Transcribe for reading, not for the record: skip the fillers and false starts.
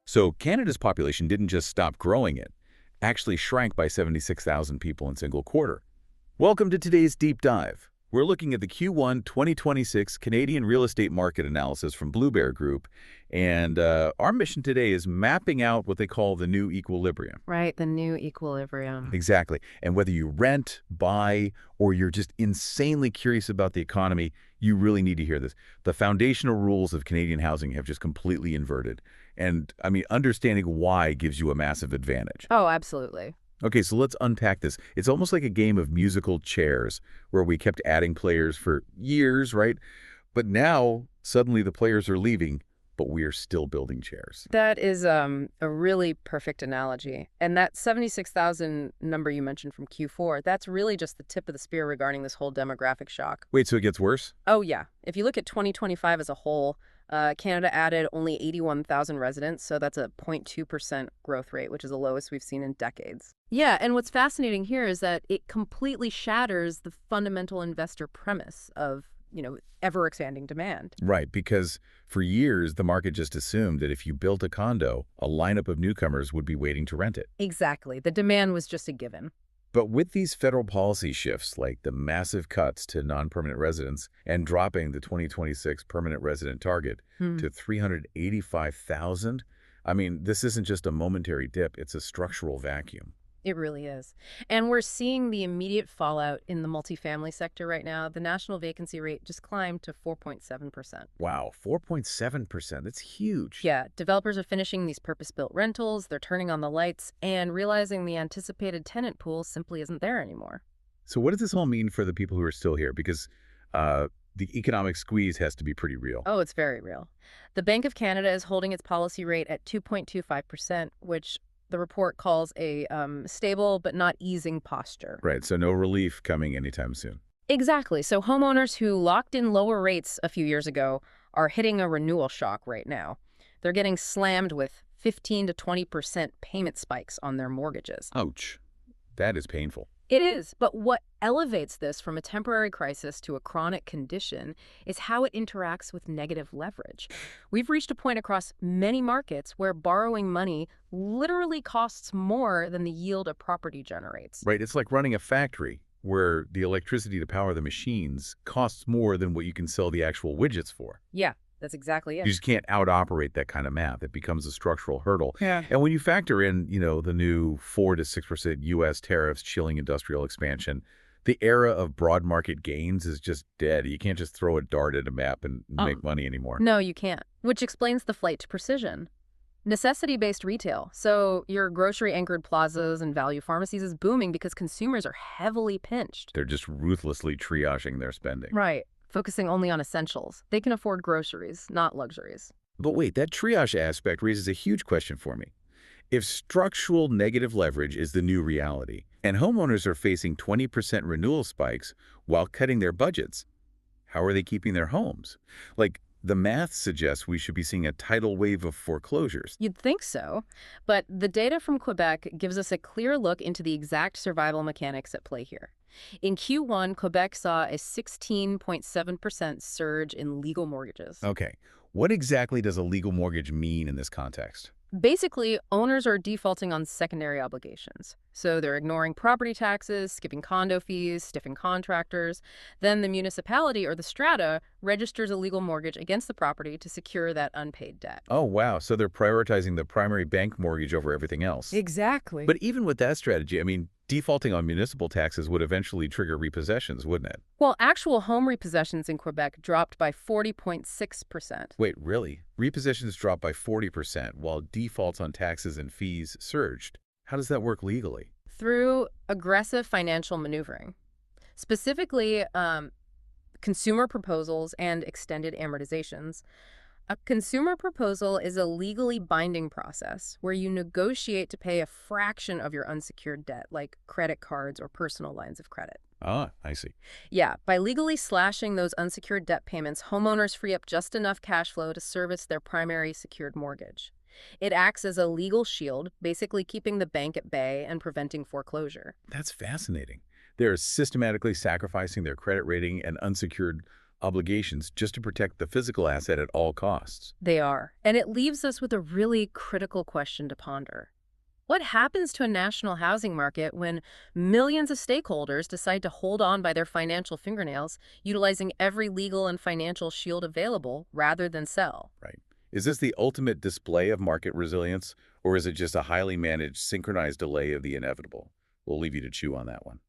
So Canada's population didn't just stop growing, it actually shrank by 76,000 people in a single quarter. Welcome to today's Deep Dive. We're looking at the Q1 2026 Canadian real estate market analysis from Blue Bear Group, and our mission today is mapping out what they call the new equilibrium. Right, the new equilibrium. Exactly. And whether you rent, buy, or you're just insanely curious about the economy, you really need to hear this. The foundational rules of Canadian housing have just completely inverted. And, I mean, understanding why gives you a massive advantage. Oh, absolutely. Okay, so let's unpack this. It's almost like a game of musical chairs where we kept adding players for years, right? But now, suddenly the players are leaving, but we are still building chairs. That is a really perfect analogy. And that 76,000 number you mentioned from Q4, that's really just the tip of the spear regarding this whole demographic shock. Wait, so it gets worse? Oh, yeah. If you look at 2025 as a whole, Canada added only 81,000 residents, so that's a 0.2% growth rate, which is the lowest we've seen in decades. Yeah, and what's fascinating here is that it completely shatters the fundamental investor premise of, ever-expanding demand. Right, because for years, the market just assumed that if you built a condo, a lineup of newcomers would be waiting to rent it. Exactly. The demand was just a given. But with these federal policy shifts, like the massive cuts to non-permanent residents and dropping the 2026 permanent resident target to 385,000, I mean, this isn't just a momentary dip, it's a structural vacuum. It really is. And we're seeing the immediate fallout in the multifamily sector right now. The national vacancy rate just climbed to 4.7%. Wow, 4.7%, that's huge. Yeah, developers are finishing these purpose-built rentals, they're turning on the lights, and realizing the anticipated tenant pool simply isn't there anymore. So what does this all mean for the people who are still here? Because the economic squeeze has to be pretty real. Oh, it's very real. The Bank of Canada is holding its policy rate at 2.25%, which the report calls a stable but not easing posture. Right, so no relief coming anytime soon. Exactly. So homeowners who locked in lower rates a few years ago are hitting a renewal shock right now. They're getting slammed with 15 to 20% payment spikes on their mortgages. Ouch. That is painful. It is, but what elevates this from a temporary crisis to a chronic condition is how it interacts with negative leverage. We've reached a point across many markets where borrowing money literally costs more than the yield a property generates. Right, it's like running a factory where the electricity to power the machines costs more than what you can sell the actual widgets for. Yeah, that's exactly You it. just can't out-operate that kind of math. It becomes a structural hurdle. Yeah. And when you factor in, the new 4 to 6% U.S. tariffs chilling industrial expansion, the era of broad market gains is just dead. You can't just throw a dart at a map and make money anymore. No, you can't. Which explains the flight to precision. Necessity-based retail. So your grocery-anchored plazas and value pharmacies is booming because consumers are heavily pinched. They're just ruthlessly triaging their spending. Right. Focusing only on essentials. They can afford groceries, not luxuries. But wait, that triage aspect raises a huge question for me. If structural negative leverage is the new reality, and homeowners are facing 20% renewal spikes while cutting their budgets, how are they keeping their homes? Like, the math suggests we should be seeing a tidal wave of foreclosures. You'd think so, but the data from Quebec gives us a clear look into the exact survival mechanics at play here. In Q1, Quebec saw a 16.7% surge in legal mortgages. Okay, what exactly does a legal mortgage mean in this context? Basically, owners are defaulting on secondary obligations. So they're ignoring property taxes, skipping condo fees, stiffing contractors. Then the municipality or the strata registers a legal mortgage against the property to secure that unpaid debt. Oh, wow, so they're prioritizing the primary bank mortgage over everything else. Exactly. But even with that strategy, I mean, defaulting on municipal taxes would eventually trigger repossessions, wouldn't it? Well, actual home repossessions in Quebec dropped by 40.6%. Wait, really? Repossessions dropped by 40% while defaults on taxes and fees surged. How does that work legally? Through aggressive financial maneuvering. Specifically, consumer proposals and extended amortizations. A consumer proposal is a legally binding process where you negotiate to pay a fraction of your unsecured debt, like credit cards or personal lines of credit. Ah, I see. Yeah, by legally slashing those unsecured debt payments, homeowners free up just enough cash flow to service their primary secured mortgage. It acts as a legal shield, basically keeping the bank at bay and preventing foreclosure. That's fascinating. They're systematically sacrificing their credit rating and unsecured obligations just to protect the physical asset at all costs. They are. And it leaves us with a really critical question to ponder. What happens to a national housing market when millions of stakeholders decide to hold on by their financial fingernails, utilizing every legal and financial shield available rather than sell? Right. Is this the ultimate display of market resilience, or is it just a highly managed, synchronized delay of the inevitable? We'll leave you to chew on that one.